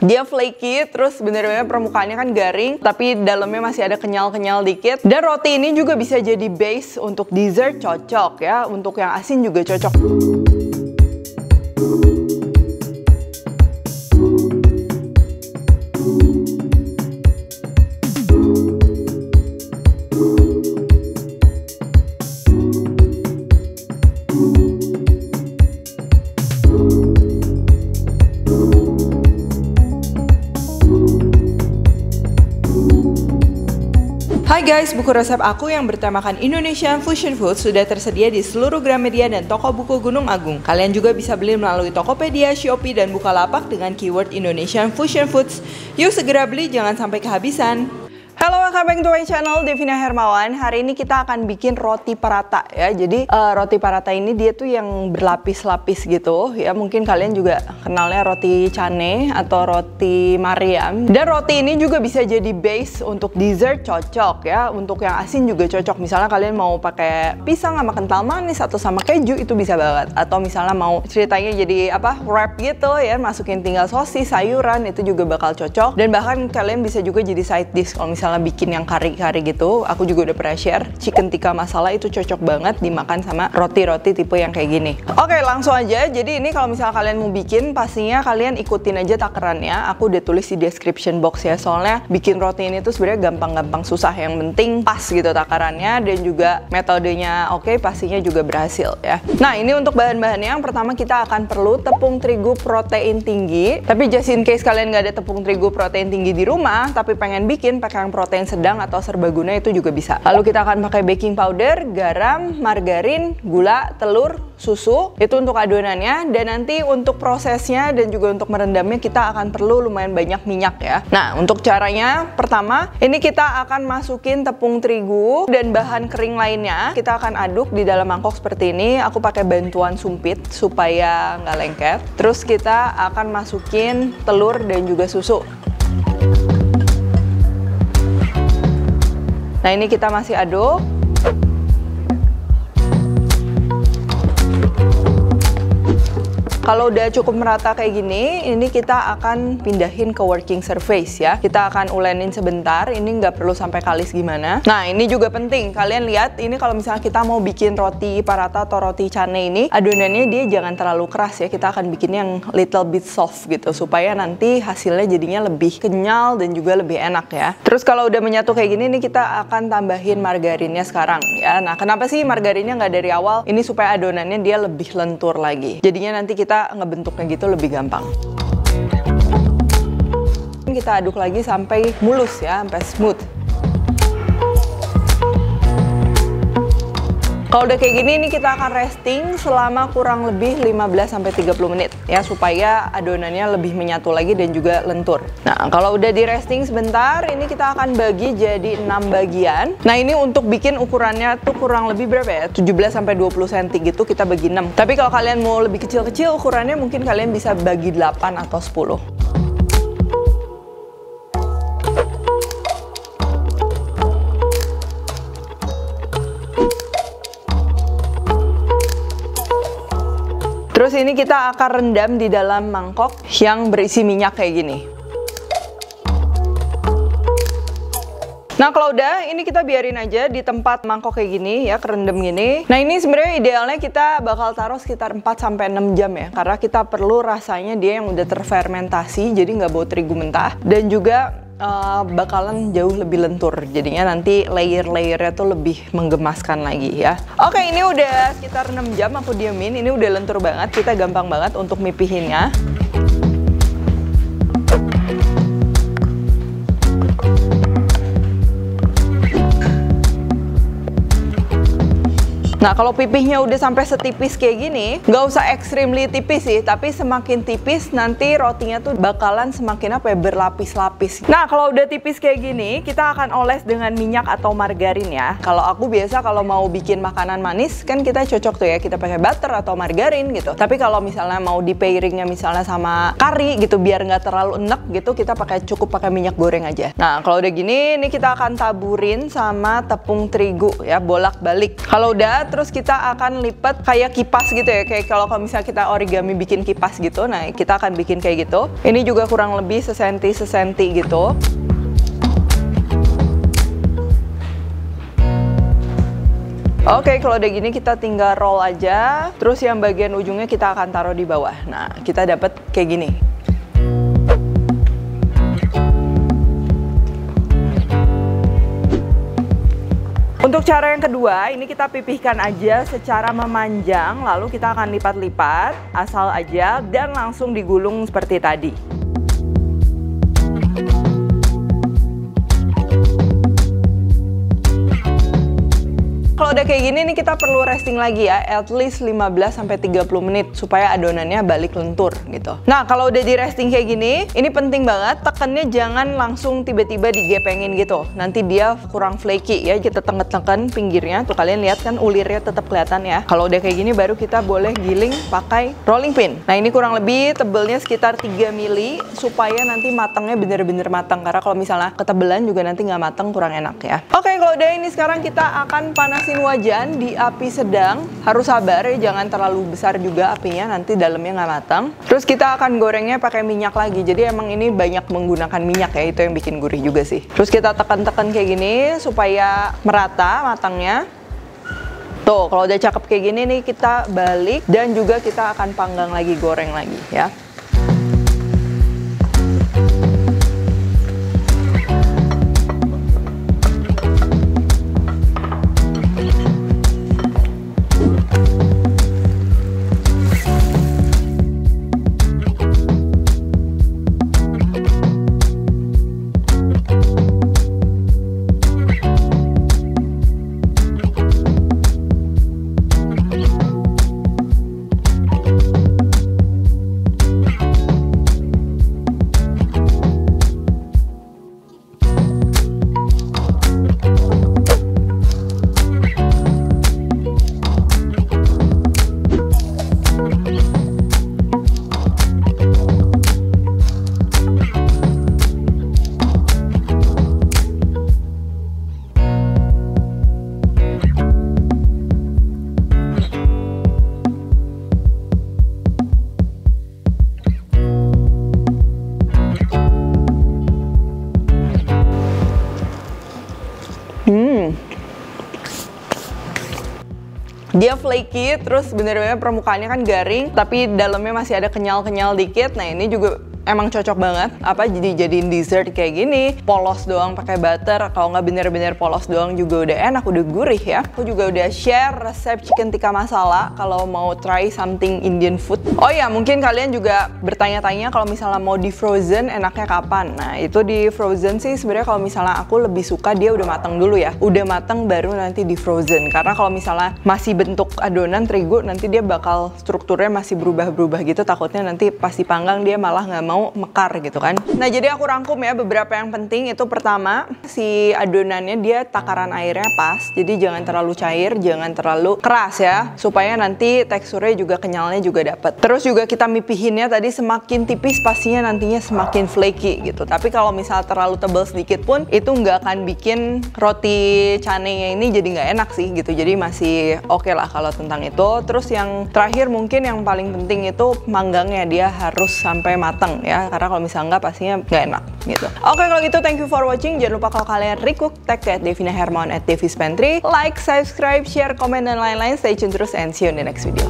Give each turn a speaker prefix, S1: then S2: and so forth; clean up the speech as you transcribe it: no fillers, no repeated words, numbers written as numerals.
S1: Dia flaky, terus bener-bener permukaannya kan garing, tapi dalamnya masih ada kenyal-kenyal dikit. Dan roti ini juga bisa jadi base untuk dessert, cocok ya. Untuk yang asin juga cocok. Hai guys, buku resep aku yang bertemakan Indonesian Fusion Food sudah tersedia di seluruh Gramedia dan toko buku Gunung Agung. Kalian juga bisa beli melalui Tokopedia, Shopee, dan Bukalapak dengan keyword Indonesian Fusion Foods. Yuk segera beli, jangan sampai kehabisan. Halo, welcome back to my channel, Devina Hermawan. Hari ini kita akan bikin roti paratha ya. Jadi roti paratha ini dia tuh yang berlapis-lapis gitu ya. Mungkin kalian juga kenalnya roti cane atau roti Mariam. Dan roti ini juga bisa jadi base untuk dessert, cocok ya. Untuk yang asin juga cocok. Misalnya kalian mau pakai pisang sama kental manis atau sama keju, itu bisa banget. Atau misalnya mau ceritanya jadi apa, wrap gitu ya, masukin tinggal sosis, sayuran, itu juga bakal cocok. Dan bahkan kalian bisa juga jadi side dish kalau misalnya bikin yang kari-kari gitu. Aku juga udah pernah share chicken tikka masala, itu cocok banget dimakan sama roti-roti tipe yang kayak gini. Oke, langsung aja. Jadi ini kalau misalnya kalian mau bikin, pastinya kalian ikutin aja takarannya. Aku udah tulis di description box ya. Soalnya bikin roti ini tuh sebenarnya gampang-gampang susah. Yang penting pas gitu takarannya dan juga metodenya oke, pastinya juga berhasil ya. Nah, ini untuk bahan-bahannya. Yang pertama kita akan perlu tepung terigu protein tinggi. Tapi just in case kalian nggak ada tepung terigu protein tinggi di rumah, tapi pengen bikin pakai yang protein sedang atau serbaguna, itu juga bisa. Lalu kita akan pakai baking powder, garam, margarin, gula, telur, susu. Itu untuk adonannya. Dan nanti untuk prosesnya dan juga untuk merendamnya kita akan perlu lumayan banyak minyak ya. Nah, untuk caranya pertama, ini kita akan masukin tepung terigu dan bahan kering lainnya. Kita akan aduk di dalam mangkok seperti ini. Aku pakai bantuan sumpit supaya nggak lengket. Terus kita akan masukin telur dan juga susu. Nah, ini kita masih aduk. Kalau udah cukup merata kayak gini, ini kita akan pindahin ke working surface ya. Kita akan ulenin sebentar, ini nggak perlu sampai kalis gimana. Nah, ini juga penting, kalian lihat ini kalau misalnya kita mau bikin roti paratha atau roti cane ini, adonannya dia jangan terlalu keras ya. Kita akan bikin yang little bit soft gitu, supaya nanti hasilnya jadinya lebih kenyal dan juga lebih enak ya. Terus kalau udah menyatu kayak gini, nih kita akan tambahin margarinnya sekarang ya. Nah, kenapa sih margarinnya nggak dari awal? Ini supaya adonannya dia lebih lentur lagi. Jadinya nanti kita ngebentuknya gitu lebih gampang. Kita aduk lagi sampai mulus ya, sampai smooth. Kalau udah kayak gini, ini kita akan resting selama kurang lebih 15-30 menit ya, supaya adonannya lebih menyatu lagi dan juga lentur. Nah, kalau udah di resting sebentar, ini kita akan bagi jadi 6 bagian. Nah, ini untuk bikin ukurannya tuh kurang lebih berapa ya? 17-20 cm gitu, kita bagi 6. Tapi kalau kalian mau lebih kecil-kecil ukurannya, mungkin kalian bisa bagi 8 atau 10. Terus ini kita akan rendam di dalam mangkok yang berisi minyak kayak gini. Nah, kalau udah, ini kita biarin aja di tempat mangkok kayak gini ya, kerendam gini. Nah, ini sebenarnya idealnya kita bakal taruh sekitar 4-6 jam ya, karena kita perlu rasanya dia yang udah terfermentasi, jadi nggak bau terigu mentah. Dan juga bakalan jauh lebih lentur, jadinya nanti layer-layernya tuh lebih menggemaskan lagi ya. Oke, ini udah sekitar 6 jam aku diemin, ini udah lentur banget, kita gampang banget untuk mipihinnya. Nah, kalau pipihnya udah sampai setipis kayak gini, nggak usah extremely tipis sih, tapi semakin tipis nanti rotinya tuh bakalan semakin apa ya, berlapis-lapis. Nah, kalau udah tipis kayak gini, kita akan oles dengan minyak atau margarin ya. Kalau aku biasa kalau mau bikin makanan manis, kan kita cocok tuh ya, kita pakai butter atau margarin gitu. Tapi kalau misalnya mau di pairingnya misalnya sama kari gitu, biar nggak terlalu enek gitu, kita cukup pakai minyak goreng aja. Nah, kalau udah gini, ini kita akan taburin sama tepung terigu ya, bolak-balik. Kalau udah, terus kita akan lipat kayak kipas gitu ya, kayak kalau misalnya kita origami bikin kipas gitu. Nah, kita akan bikin kayak gitu. Ini juga kurang lebih sesenti gitu. Oke, kalau udah gini kita tinggal roll aja. Terus yang bagian ujungnya kita akan taruh di bawah. Nah, kita dapat kayak gini. Untuk cara yang kedua, ini kita pipihkan aja secara memanjang, lalu kita akan lipat-lipat, asal aja, dan langsung digulung seperti tadi. Kalau udah kayak gini nih kita perlu resting lagi ya, at least 15-30 menit supaya adonannya balik lentur gitu. Nah, kalau udah di resting kayak gini, ini penting banget, tekannya jangan langsung tiba-tiba digepengin gitu. Nanti dia kurang flaky ya, kita tekan pinggirnya. Tuh kalian lihat kan ulirnya tetap kelihatan ya. Kalau udah kayak gini baru kita boleh giling pakai rolling pin. Nah, ini kurang lebih tebelnya sekitar 3 mili supaya nanti matangnya bener-bener matang. Karena kalau misalnya ketebelan juga nanti nggak matang, kurang enak ya. Oke, kalau udah ini sekarang kita akan panasin wajan di api sedang. Harus sabar ya, jangan terlalu besar juga apinya, nanti dalamnya nggak matang. Terus kita akan gorengnya pakai minyak lagi. Jadi emang ini banyak menggunakan minyak ya, itu yang bikin gurih juga sih. Terus kita tekan-tekan kayak gini supaya merata matangnya. Tuh, kalau udah cakep kayak gini nih kita balik dan juga kita akan panggang lagi, goreng lagi ya. Dia flaky, terus bener-bener permukaannya kan garing, tapi dalamnya masih ada kenyal-kenyal dikit. Nah, ini juga emang cocok banget jadiin dessert kayak gini, polos doang pakai butter. Kalau nggak bener-bener polos doang juga udah enak, udah gurih ya. Aku juga udah share resep chicken tikka masala kalau mau try something Indian food. Oh ya, mungkin kalian juga bertanya-tanya kalau misalnya mau di frozen enaknya kapan. Nah, itu di frozen sih sebenarnya kalau misalnya aku lebih suka dia udah matang dulu ya, udah matang baru nanti di frozen. Karena kalau misalnya masih bentuk adonan terigu, nanti dia bakal strukturnya masih berubah-berubah gitu, takutnya nanti pas dipanggang dia malah nggak mau mekar gitu kan. Nah, jadi aku rangkum ya beberapa yang penting. Itu pertama, si adonannya dia takaran airnya pas, jadi jangan terlalu cair, jangan terlalu keras ya, supaya nanti teksturnya juga kenyalnya juga dapet. Terus juga kita mipihinnya tadi, semakin tipis pastinya nantinya semakin flaky gitu. Tapi kalau misal terlalu tebal sedikit pun itu nggak akan bikin roti canenya ini jadi nggak enak sih gitu. Jadi masih oke lah kalau tentang itu. Terus yang terakhir mungkin yang paling penting itu manggangnya, dia harus sampai matang ya, karena kalau misalnya nggak pastinya nggak enak gitu. Oke, kalau gitu thank you for watching. Jangan lupa kalau kalian recook, tag ke @devina hermawan @devispantry, like, subscribe, share, komen, dan lain-lain. Stay tune terus and see you in the next video.